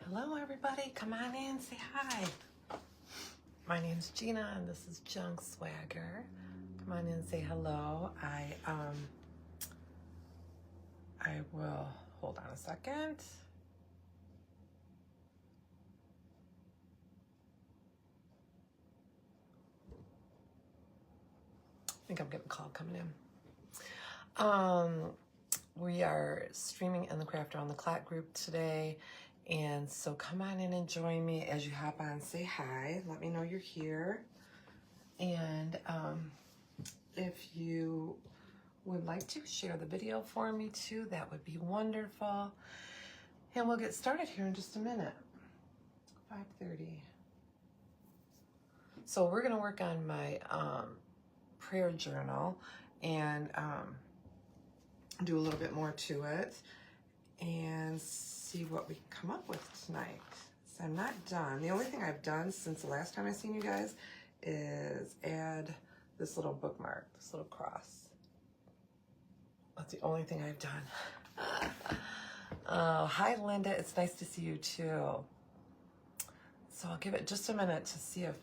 Hello everybody, come on in, say hi. My name's Gina and this is Junk Swagger. Come on in, say hello. I will, hold on a second. I think I'm getting a call coming in. We are streaming in the Crafter on the Clock group today. And so come on in and join me as you hop on, say hi, let me know you're here. And if you would like to share the video for me too, that would be wonderful. And we'll get started here in just a minute. 5:30. So we're gonna work on my prayer journal and do a little bit more to it and see what we come up with tonight. So I'm not done. The only thing I've done since the last time I seen you guys is add this little bookmark, this little cross. That's the only thing I've done. Hi Linda, it's nice to see you too. So I'll give it just a minute to see if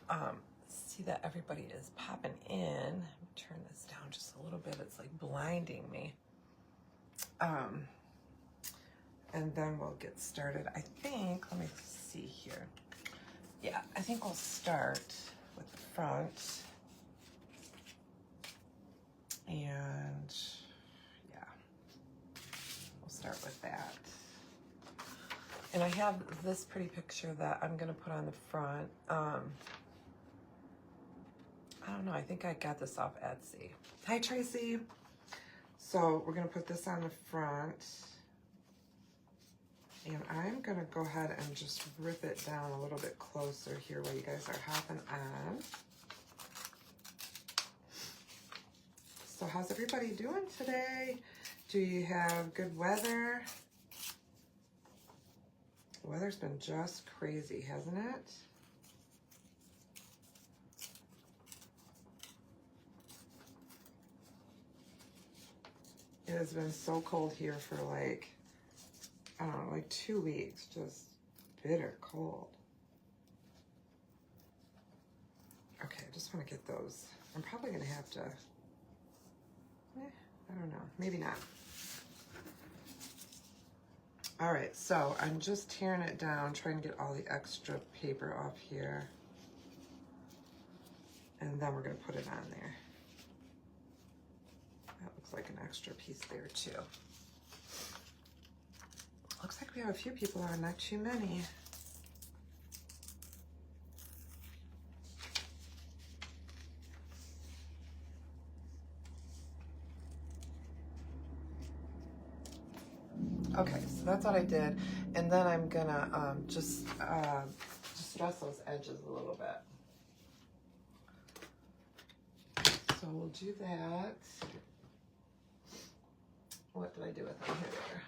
see that everybody is popping in. Let me turn this down just a little bit. It's like blinding me. And then we'll get started. I think, let me see here. Yeah, I think we'll start with the front. And yeah, we'll start with that. And I have this pretty picture that I'm gonna put on the front. I don't know, I think I got this off Etsy. Hi Tracy. So we're gonna put this on the front. And I'm gonna go ahead and just rip it down a little bit closer here while you guys are hopping on. So how's everybody doing today? Do you have good weather? The weather's been just crazy, hasn't it? It has been so cold here for like, I don't know, like 2 weeks, just bitter cold. Okay, I just want to get those. I'm probably going to have to, I don't know, maybe not. All right, so I'm just tearing it down, trying to get all the extra paper off here. And then we're going to put it on there. That looks like an extra piece there too. Looks like we have a few people on, not too many. Okay, so that's what I did. And then I'm gonna just dress those edges a little bit. So we'll do that. What did I do with them here?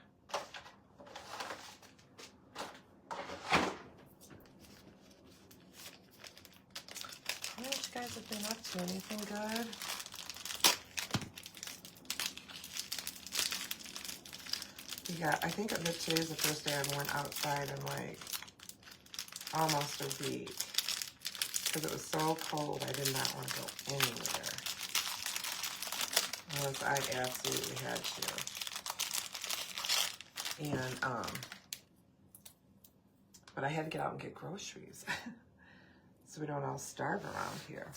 What you guys have been up to? Anything good? Yeah, I think that today's the first day I went outside in like almost a week because it was so cold. I did not want to go anywhere unless I absolutely had to. And but I had to get out and get groceries so we don't all starve around here.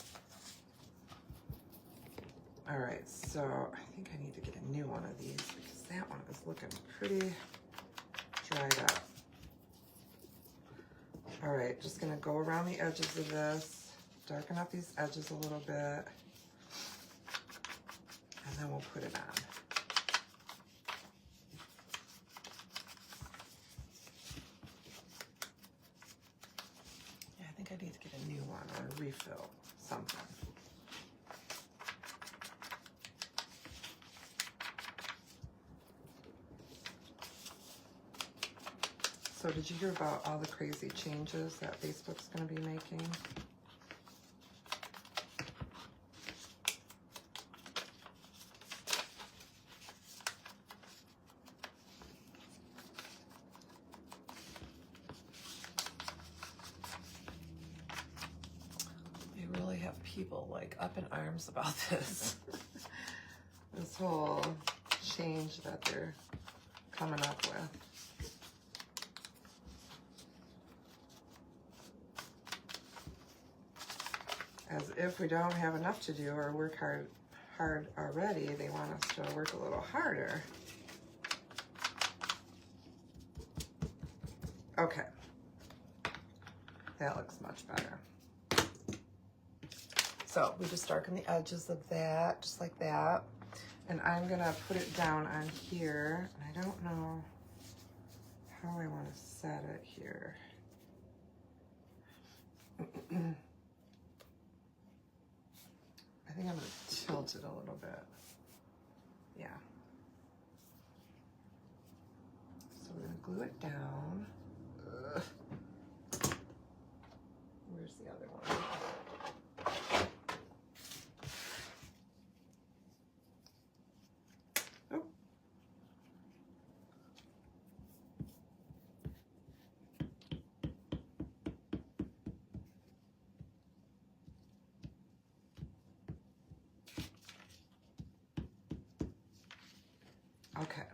All right, so I think I need to get a new one of these because that one is looking pretty dried up. All right, just gonna go around the edges of this, darken up these edges a little bit, and then we'll put it on. Yeah, I think I need to get a new one or a refill, something. So did you hear about all the crazy changes that Facebook's going to be making? people like up in arms about this. This whole change that they're coming up with. As if we don't have enough to do or work hard already, they want us to work a little harder. Okay. That looks much better. So we just darken the edges of that, just like that. And I'm gonna put it down on here. I don't know how I want to set it here. I think I'm gonna tilt it a little bit. Yeah. So we're gonna glue it down. Ugh. Where's the other one? Oh. Okay.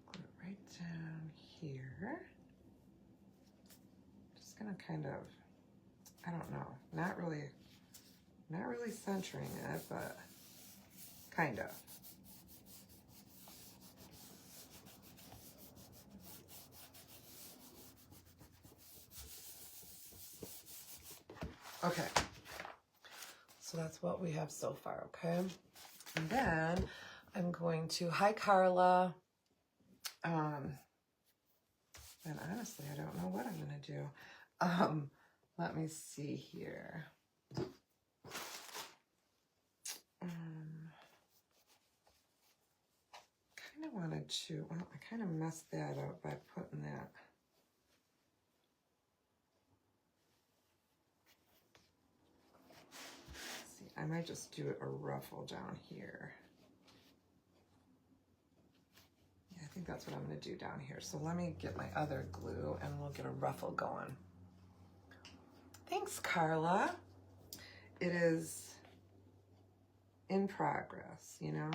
Glue it right down here. Just gonna kind of, I don't know, not really centering it, but kind of. Okay. So that's what we have so far, okay? And then I'm going to, hi Carla. And honestly, I don't know what I'm gonna do. Let me see here. Kind of wanted to, well, I kind of messed that up by putting that. Let's see, I might just do a ruffle down here. Yeah, I think that's what I'm gonna do down here. So let me get my other glue and we'll get a ruffle going. Thanks, Carla. It is in progress, you know?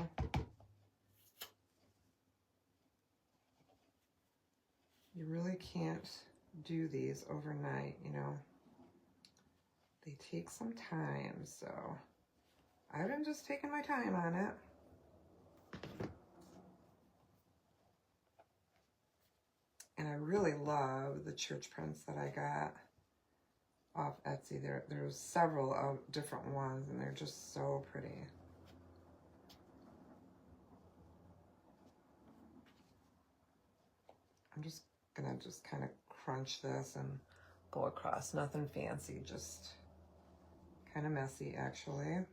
You really can't do these overnight, you know? They take some time, so I've been just taking my time on it. And I really love the church prints that I got off Etsy. There's several of different ones, and they're just so pretty. I'm just gonna kind of crunch this and go across. Nothing fancy, just kind of messy, actually.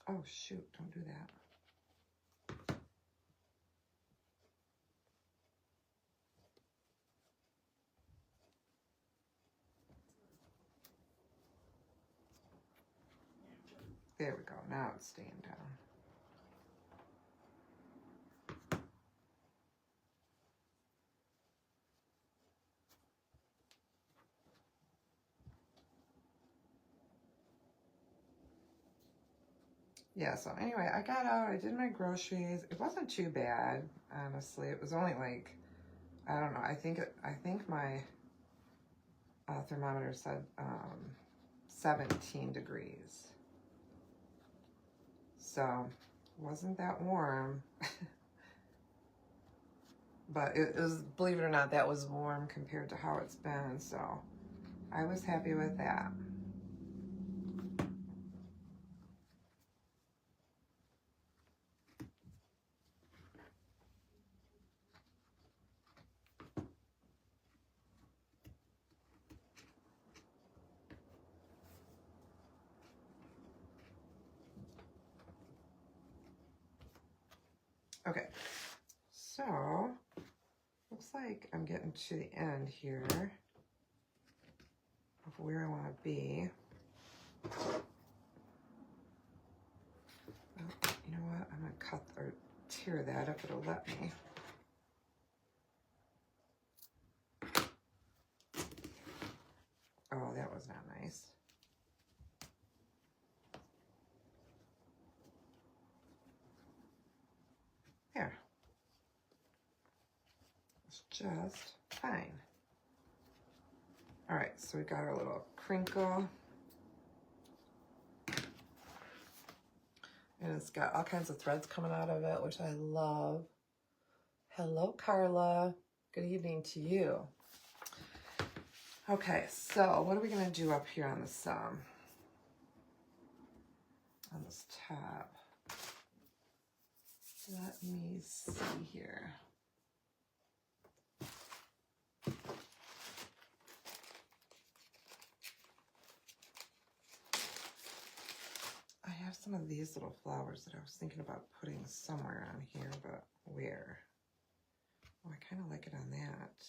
Oh shoot, don't do that. There we go, now it's staying down. Yeah, so anyway, I got out, I did my groceries. It wasn't too bad, honestly. It was only like, I don't know, I think my thermometer said 17 degrees. So, wasn't that warm. But it was, believe it or not, that was warm compared to how it's been, so I was happy with that. Okay, so looks like I'm getting to the end here of where I want to be. Oh, you know what? I'm going to cut or tear that if it'll let me. There. It's just fine. All right, so we got our little crinkle. And it's got all kinds of threads coming out of it, which I love. Hello, Carla. Good evening to you. Okay, so what are we going to do up here on this tab? Let me see here. I have some of these little flowers that I was thinking about putting somewhere on here, but where? Oh, I kind of like it on that.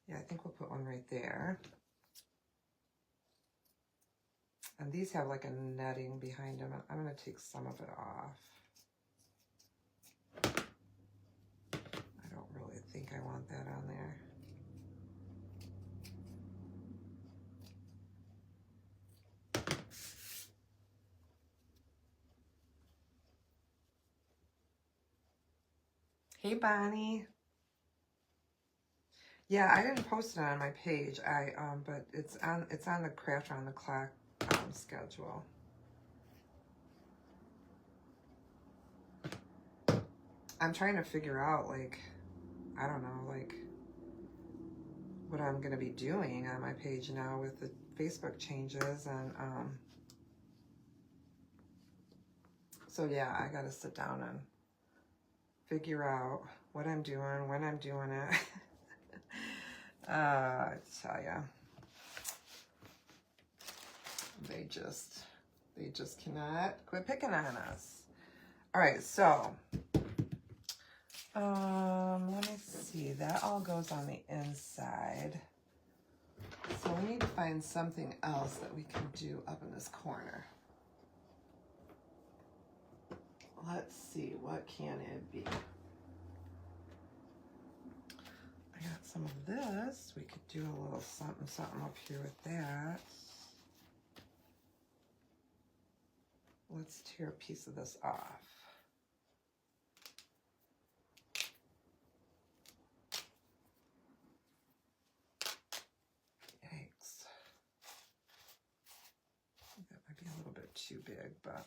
Yeah, I think we'll put one right there. And these have like a netting behind them. I'm going to take some of it off. I don't really think I want that on there. Hey, Bonnie. Yeah, I didn't post it on my page. But it's on the Craft Around the Clock schedule. I'm trying to figure out, like, I don't know, like, what I'm going to be doing on my page now with the Facebook changes. And so, yeah, I got to sit down and figure out what I'm doing, when I'm doing it. I tell ya, they just cannot quit picking on us. All right, so let me see. That all goes on the inside. So we need to find something else that we can do up in this corner. Let's see, what can it be? I got some of this. We could do a little something up here with that. Let's tear a piece of this off. Yikes. I think that might be a little bit too big, but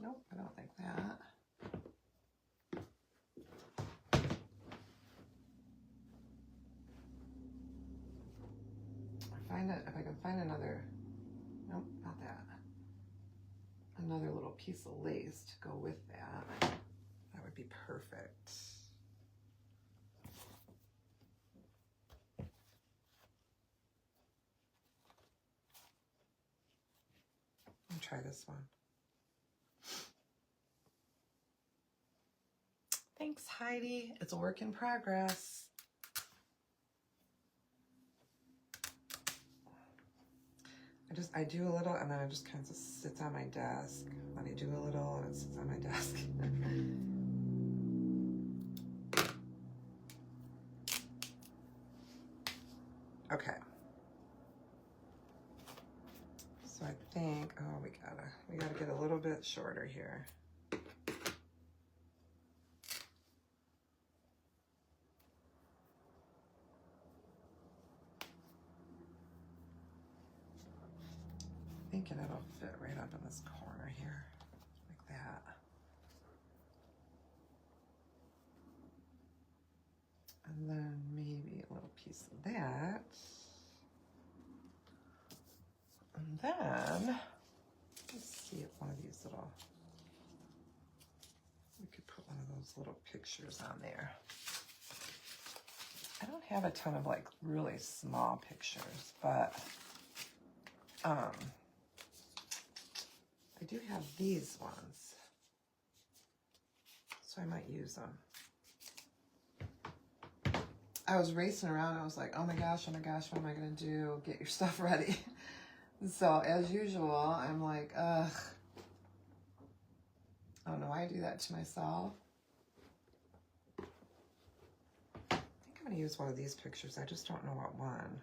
nope, I don't think that. If I can find another, nope, not that. Another little piece of lace to go with that. That would be perfect. Let me try this one. Thanks, Heidi. It's a work in progress. I do a little, and then it just kind of sits on my desk. Then I do a little, and it sits on my desk. Okay. So I think, oh, we gotta get a little bit shorter here. Thinking it'll fit right up in this corner here, like that. And then maybe a little piece of that. And then, let's see if one of these little, we could put one of those little pictures on there. I don't have a ton of like really small pictures, but I do have these ones, so I might use them. I was racing around. I was like, oh my gosh, what am I going to do? Get your stuff ready. So as usual, I'm like, ugh. Oh no, I do that to myself. I think I'm going to use one of these pictures. I just don't know what one.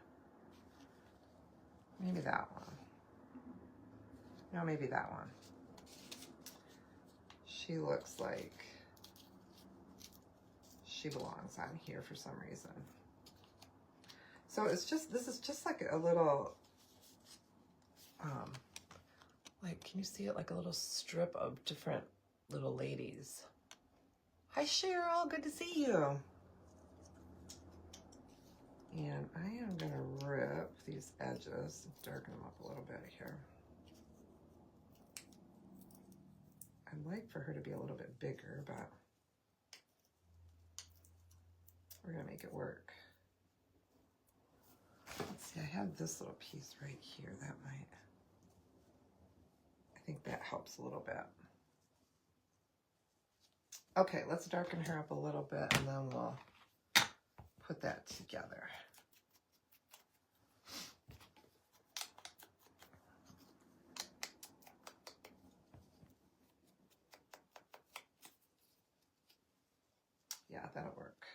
Maybe that one. No, maybe that one. She looks like she belongs on here for some reason. So it's just, this is just like a little, like, can you see it? Like a little strip of different little ladies. Hi, Cheryl, good to see you. And I am gonna rip these edges, darken them up a little bit here. I'd like for her to be a little bit bigger, but we're gonna make it work. Let's see, I have this little piece right here. That might, I think that helps a little bit. Okay, let's darken her up a little bit and then we'll put that together. Yeah, that'll work.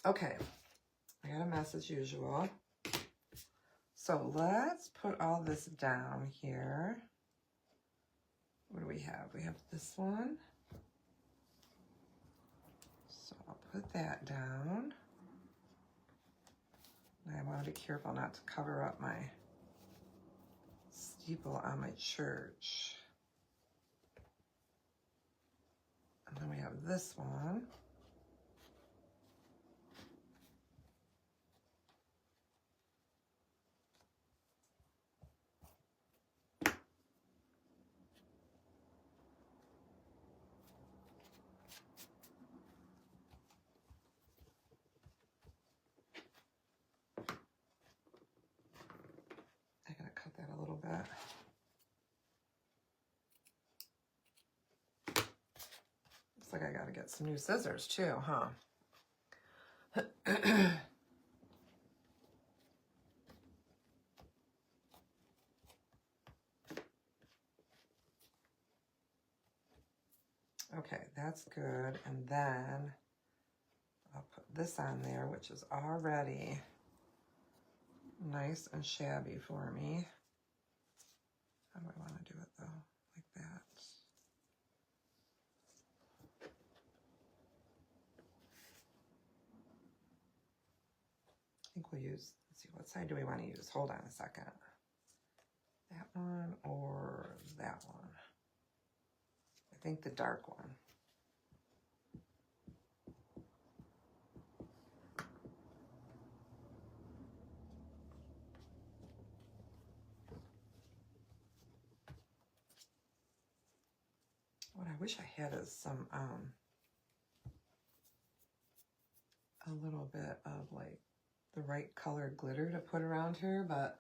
Okay, I got a mess as usual. So let's put all this down here. What do we have? We have this one. So I'll put that down. And I want to be careful not to cover up my steeple on my church. And then we have this one. I gotta cut that a little bit. Looks like I gotta get some new scissors too, huh? Okay, that's good. And then I'll put this on there, which is already nice and shabby for me. How do I want to do it though? Like that. I think we'll use, let's see, what side do we want to use? Hold on a second. That one or that one? I think the dark one. What I wish I had is some, a little bit of like the right colored glitter to put around here, but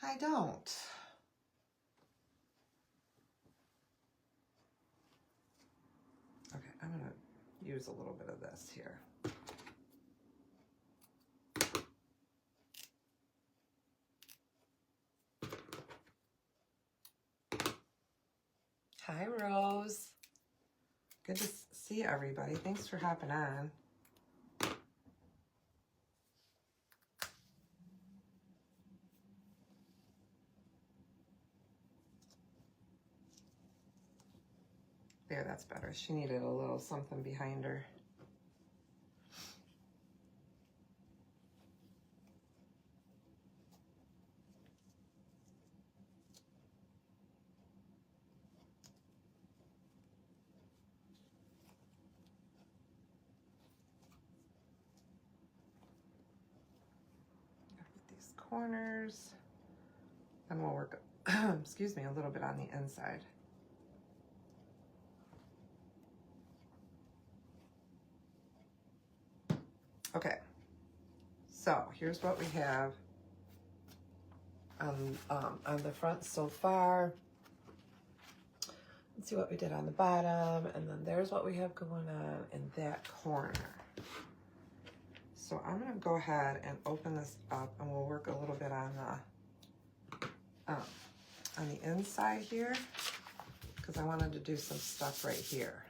I don't. Okay, I'm gonna use a little bit of this here. Hi, Rose. Good to see everybody. Thanks for hopping on. There, that's better. She needed a little something behind her. These corners. And we'll work, excuse me, a little bit on the inside. Okay, so here's what we have on the front so far. Let's see what we did on the bottom, and then there's what we have going on in that corner. So I'm gonna go ahead and open this up, and we'll work a little bit on the inside here, because I wanted to do some stuff right here.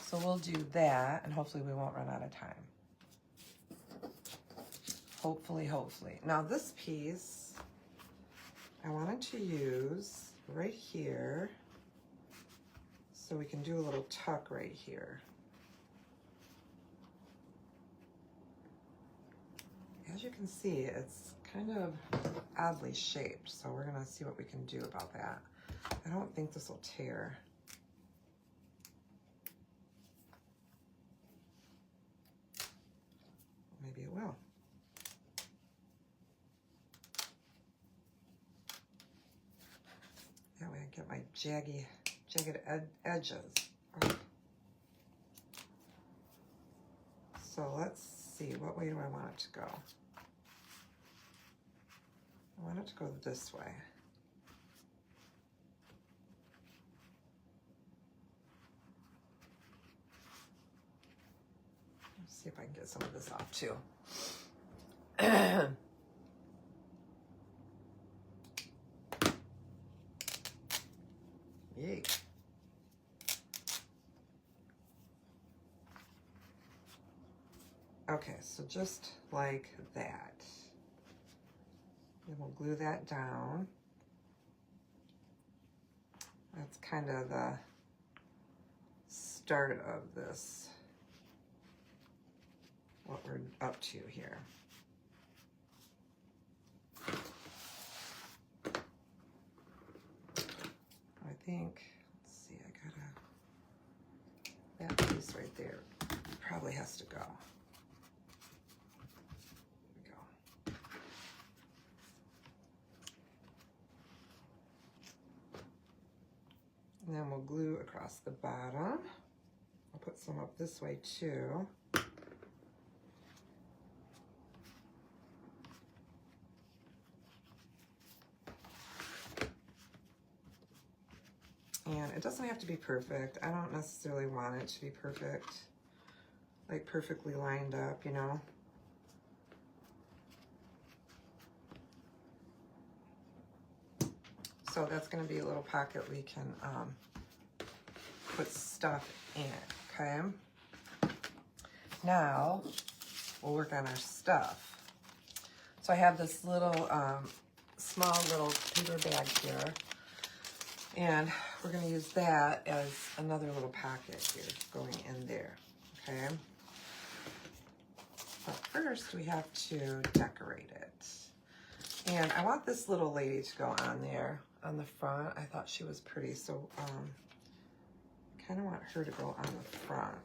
So we'll do that, and hopefully we won't run out of time. Hopefully, hopefully. Now this piece, I wanted to use right here so we can do a little tuck right here. As you can see, it's kind of oddly shaped, so we're gonna see what we can do about that. I don't think this will tear. Maybe it will. That way I get my jagged edges. So let's see, what way do I want it to go? I want it to go this way. Let's see if I can get some of this off too. Yay. Okay, so just like that. Then we'll glue that down. That's kind of the start of this, what we're up to here. I think, let's see, that piece right there probably has to go. And then we'll glue across the bottom. I'll put some up this way too. And it doesn't have to be perfect. I don't necessarily want it to be perfect, like perfectly lined up, you know. So that's going to be a little pocket we can put stuff in, okay? Now, we'll work on our stuff. So I have this little, small little paper bag here, and we're going to use that as another little pocket here going in there, okay? But first, we have to decorate it. And I want this little lady to go on there on the front. I thought she was pretty, so I kind of want her to go on the front.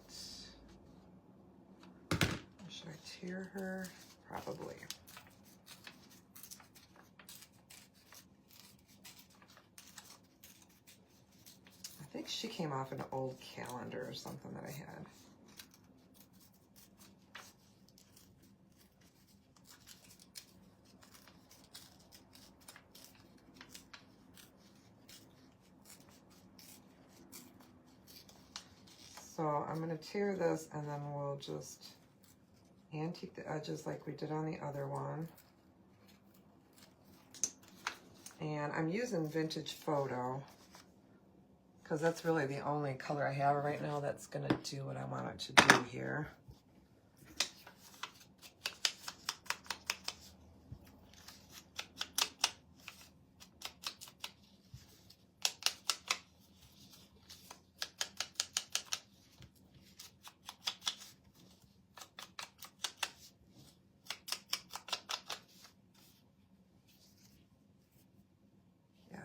Should I tear her? Probably. I think she came off an old calendar or something that I had. So I'm going to tear this, and then we'll just antique the edges like we did on the other one. And I'm using Vintage Photo because that's really the only color I have right now that's going to do what I want it to do here.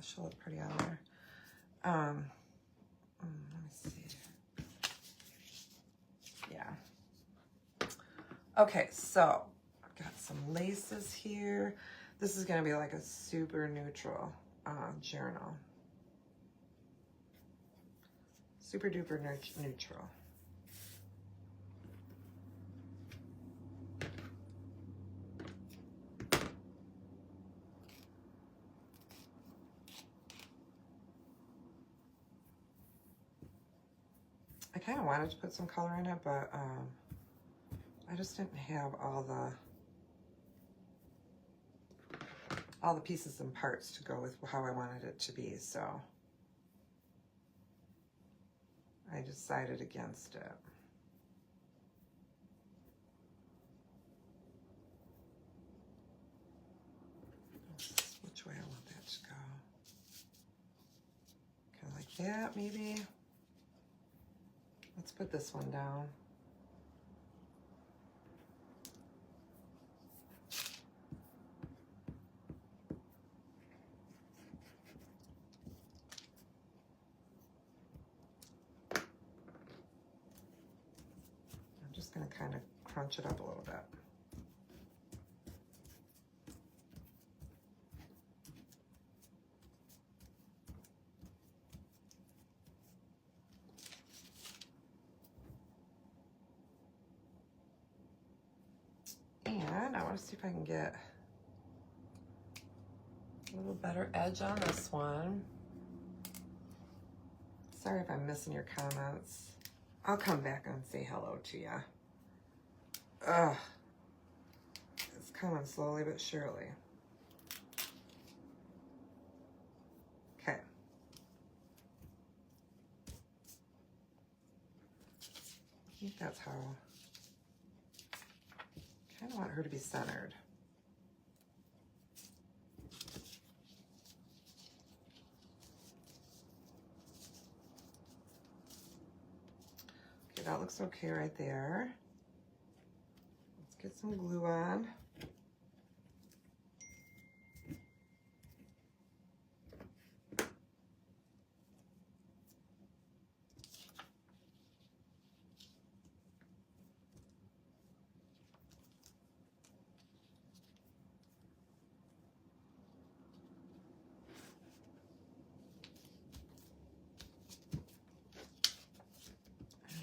She'll look pretty on there. Let me see. Yeah. Okay, so I've got some laces here. This is going to be like a super neutral journal. Super duper neutral. I kind of wanted to put some color in it, but I just didn't have all the pieces and parts to go with how I wanted it to be, so I decided against it. that maybe. Let's put this one down. I'm just going to kind of crunch it up a little bit. And I want to see if I can get a little better edge on this one. Sorry if I'm missing your comments. I'll come back and say hello to you. Ugh. It's coming slowly but surely. Okay. I think that's how. I kind of want her to be centered. Okay, that looks okay right there. Let's get some glue on.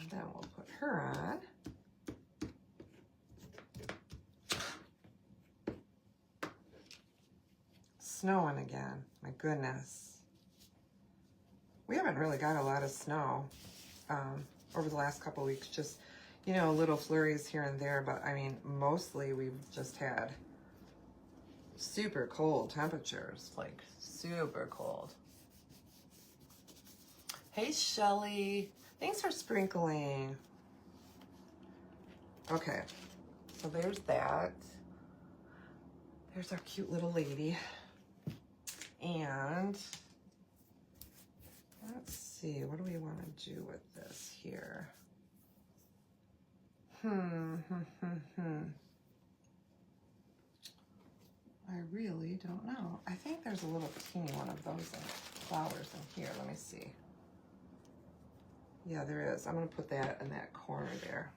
And then we'll put her on. Snowing again, my goodness. We haven't really got a lot of snow over the last couple weeks, just, you know, little flurries here and there, but I mean, mostly we've just had super cold temperatures, like super cold. Hey, Shelly, thanks for sprinkling. Okay, so there's that. There's our cute little lady. And let's see, what do we want to do with this here? I really don't know. I think there's a little teeny one of those flowers in here. Let me see. Yeah, there is. I'm going to put that in that corner there.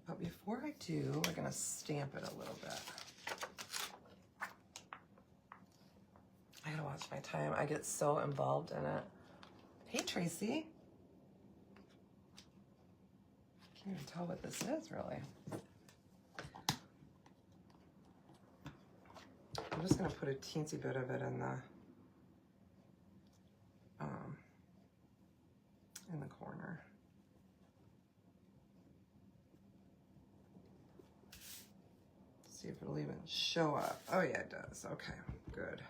But before I do, we're going to stamp it a little bit. I gotta watch my time. I get so involved in it. Hey, Tracy. Can't even tell what this is, really. I'm just gonna put a teensy bit of it in the corner. See if it'll even show up. Oh yeah, it does. Okay, good.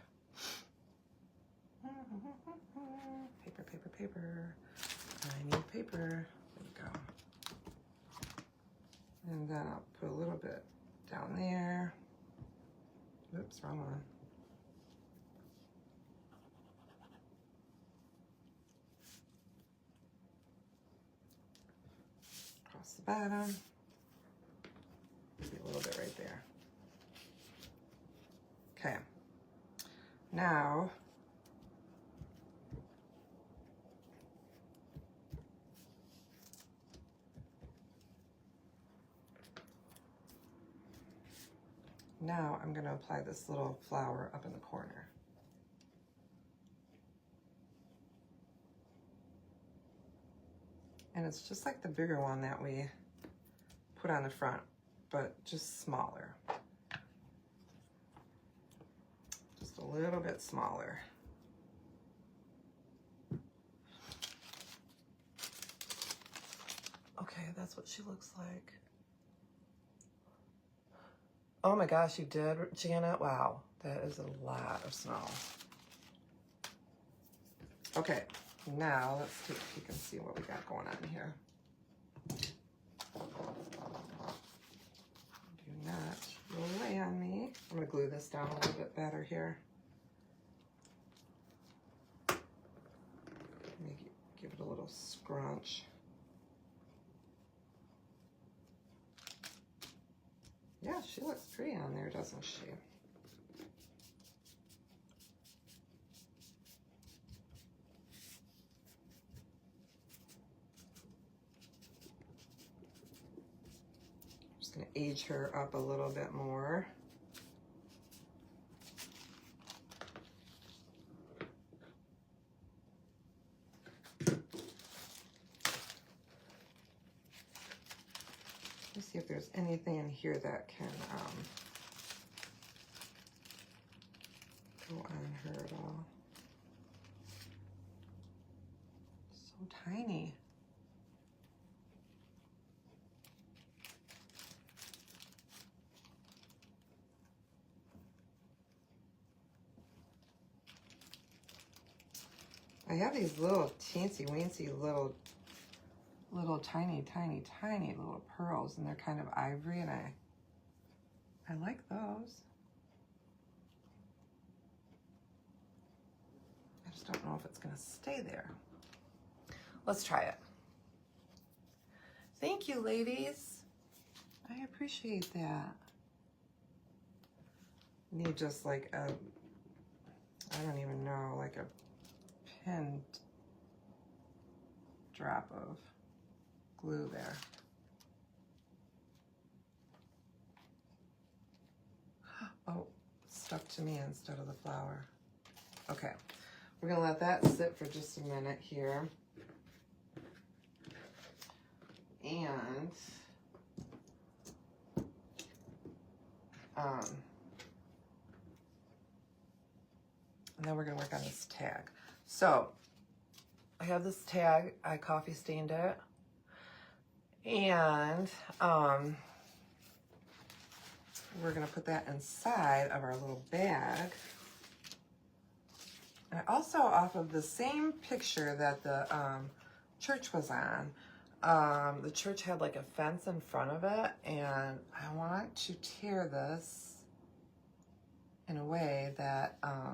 Paper, paper, paper. I need paper. There we go. And then I'll put a little bit down there. Oops, wrong one. Across the bottom. Maybe a little bit right there. Okay. Now, I'm going to apply this little flower up in the corner. And it's just like the bigger one that we put on the front, but just smaller. Just a little bit smaller. Okay, that's what she looks like. Oh my gosh, you did, Janet? Wow, that is a lot of snow. Okay, now let's take a peek and see what we got going on here. this down a little bit better here. Give it a little scrunch. Yeah, she looks pretty on there, doesn't she? Just gonna age her up a little bit more. Let's see if there's anything in here that can go on her at all. So tiny. I have these little teensy weensy little tiny little pearls, and they're kind of ivory, and I like those. I just don't know if it's gonna stay there. Let's try it. Thank you, ladies. I appreciate that. Need just like a, I don't even know, like a pin drop of glue there. Oh, stuck to me instead of the flower. Okay, we're gonna let that sit for just a minute here. And then we're gonna work on this tag. So I have this tag, I coffee stained it. And we're gonna put that inside of our little bag. And also off of the same picture that the church was on, the church had like a fence in front of it, and I want to tear this in a way that I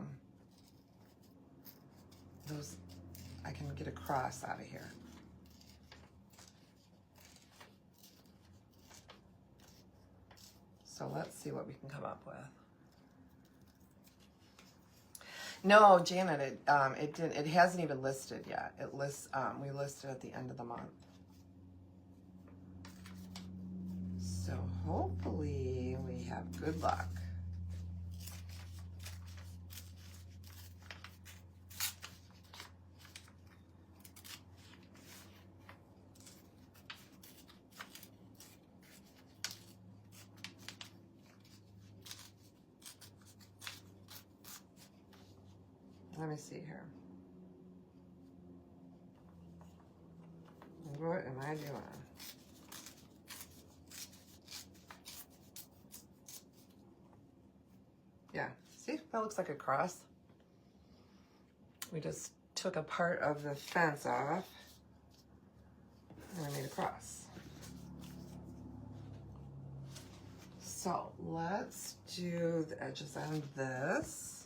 can get a cross out of here. So let's see what we can come up with. No, Janet, it didn't. It hasn't even listed yet. It lists. We listed at the end of the month. So hopefully we have good luck. Let me see here. What am I doing? Yeah, see, that looks like a cross. We just took a part of the fence off and I made a cross. So let's do the edges on this.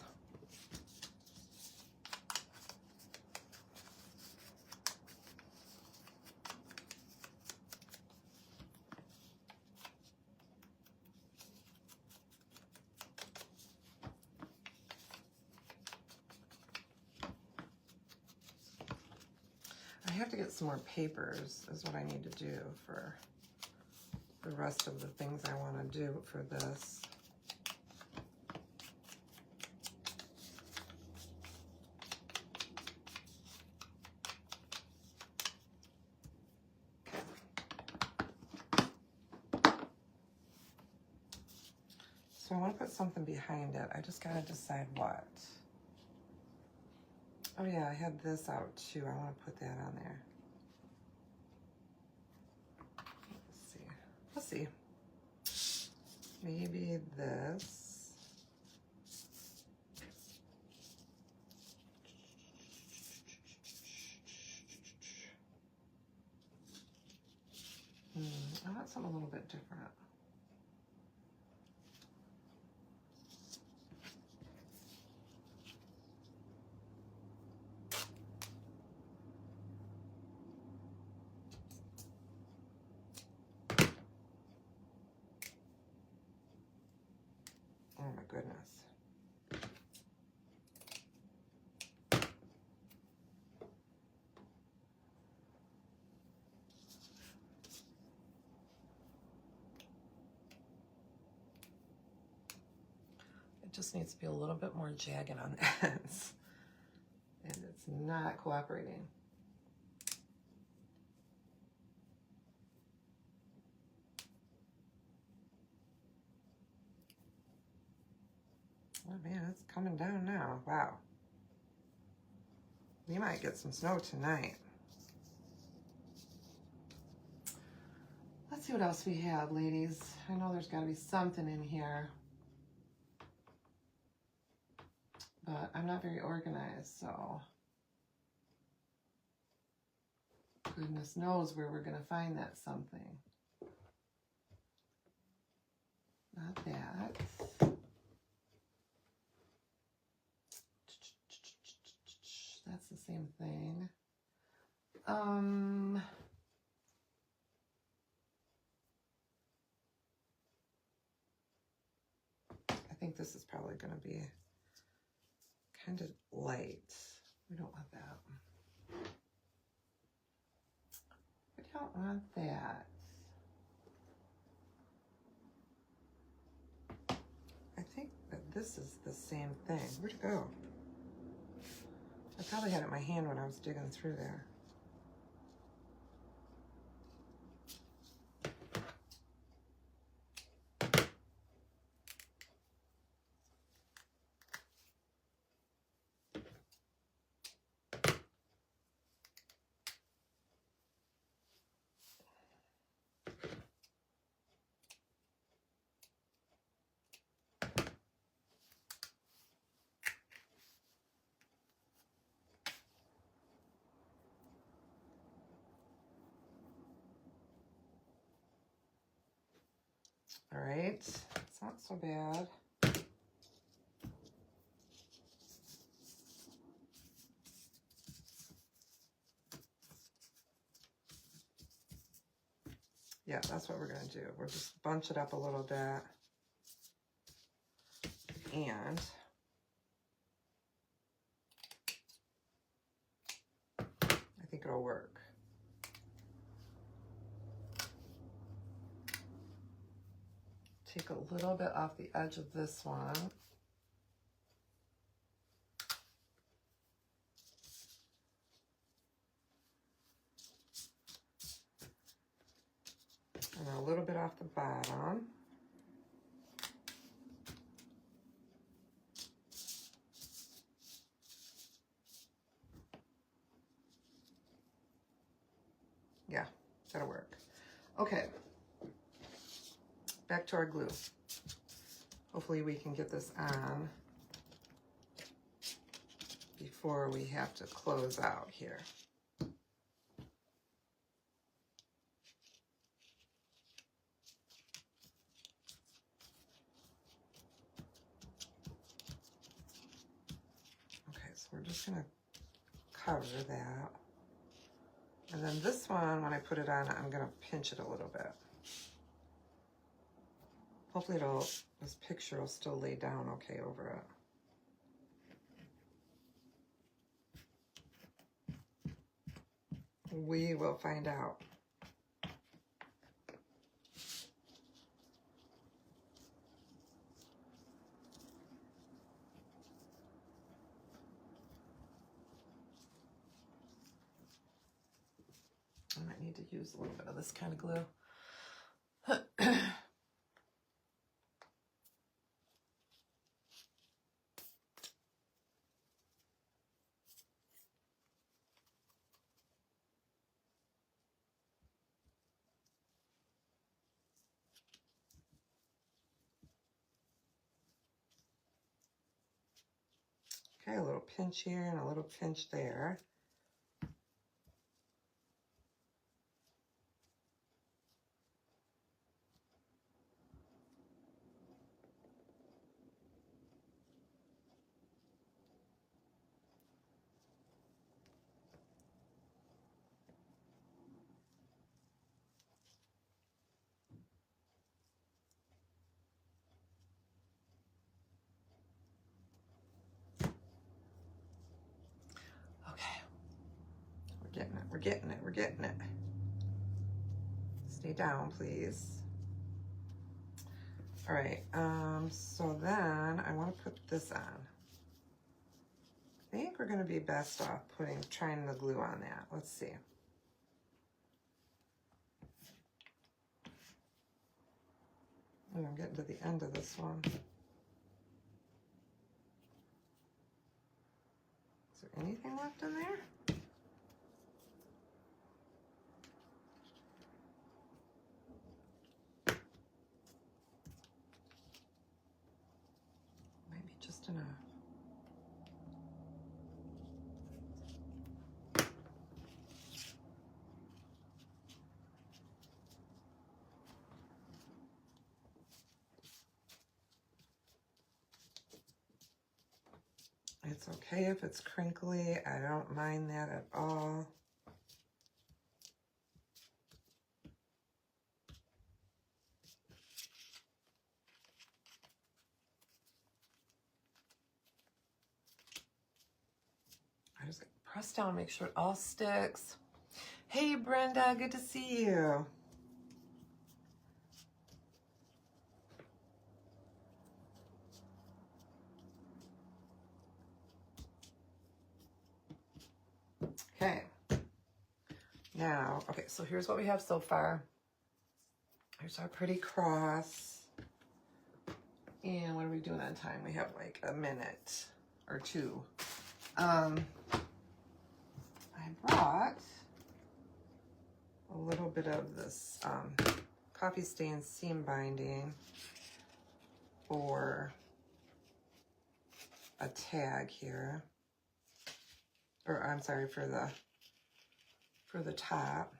I have to get some more papers is what I need to do for the rest of the things I want to do for this. So I want to put something behind it. I just got to decide what. Oh yeah, I had this out too. I want to put that on there. Let's see. Maybe this. I want something a little bit different. Oh my goodness. It just needs to be a little bit more jagged on the ends. And it's not cooperating. Oh man, it's coming down now. Wow. We might get some snow tonight. Let's see what else we have, ladies. I know there's got to be something in here. But I'm not very organized, so goodness knows where we're going to find that something. Not that. That's the same thing. I think this is probably going to be kind of light. We don't want that. We don't want that. I think that this is the same thing. Where'd it go? I probably had it in my hand when I was digging through there. All right, it's not so bad. Yeah, that's what we're gonna do. We'll just bunch it up a little bit. And I think it'll work. Take a little bit off the edge of this one. And a little bit off the bottom. Yeah, that'll work. Okay, back to our glue. Hopefully we can get this on before we have to close out here. Okay, so we're just gonna cover that. And then this one, when I put it on, I'm gonna pinch it a little bit. Hopefully this picture will still lay down okay over it. We will find out. I might need to use a little bit of this kind of glue. Okay, a little pinch here and a little pinch there. We're getting it. We're getting it. Stay down, please. All right. So then I want to put this on. I think we're going to be best off trying the glue on that. Let's see. Oh, I'm getting to the end of this one. Is there anything left in there? Maybe just enough. It's okay if it's crinkly. I don't mind that at all. I just press down, make sure it all sticks. Hey, Brenda, good to see you. Okay. Now, okay, so here's what we have so far. Here's our pretty cross. And what are we doing on time? We have like a minute or two. I brought a little bit of this coffee stain seam binding for a tag here. Or I'm sorry, for the top.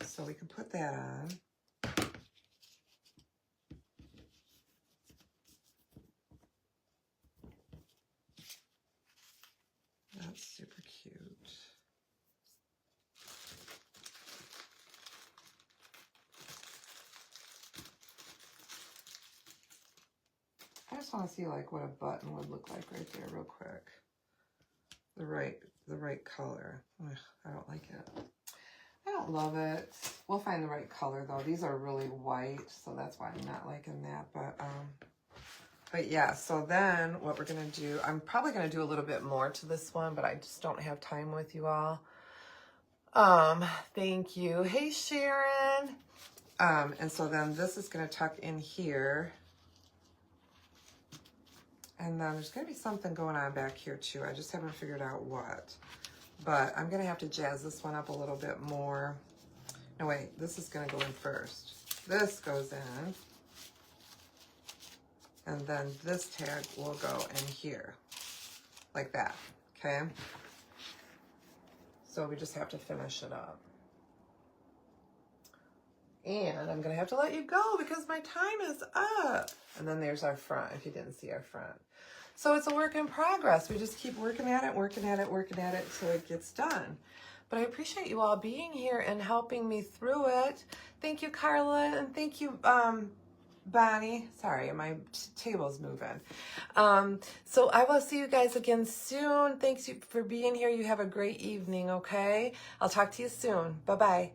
So we can put that on. That's super cute. I just want to see like what a button would look like right there real quick. The right color. Ugh, I don't like it. I don't love it. We'll find the right color though. These are really white, so that's why I'm not liking that. But yeah, so then what we're gonna do, I'm probably gonna do a little bit more to this one, but I just don't have time with you all. Thank you. Hey, Sharon. And so then this is gonna tuck in here. And then there's gonna be something going on back here too. I just haven't figured out what. But I'm gonna have to jazz this one up a little bit more. No, wait, this is gonna go in first. This goes in. And then this tag will go in here, like that, okay? So we just have to finish it up. And I'm gonna have to let you go because my time is up. And then there's our front, if you didn't see our front. So it's a work in progress. We just keep working at it, working at it, working at it till it gets done. But I appreciate you all being here and helping me through it. Thank you, Carla, and thank you, Bonnie. Sorry, my table's moving. So I will see you guys again soon. Thanks for being here. You have a great evening, okay? I'll talk to you soon. Bye-bye.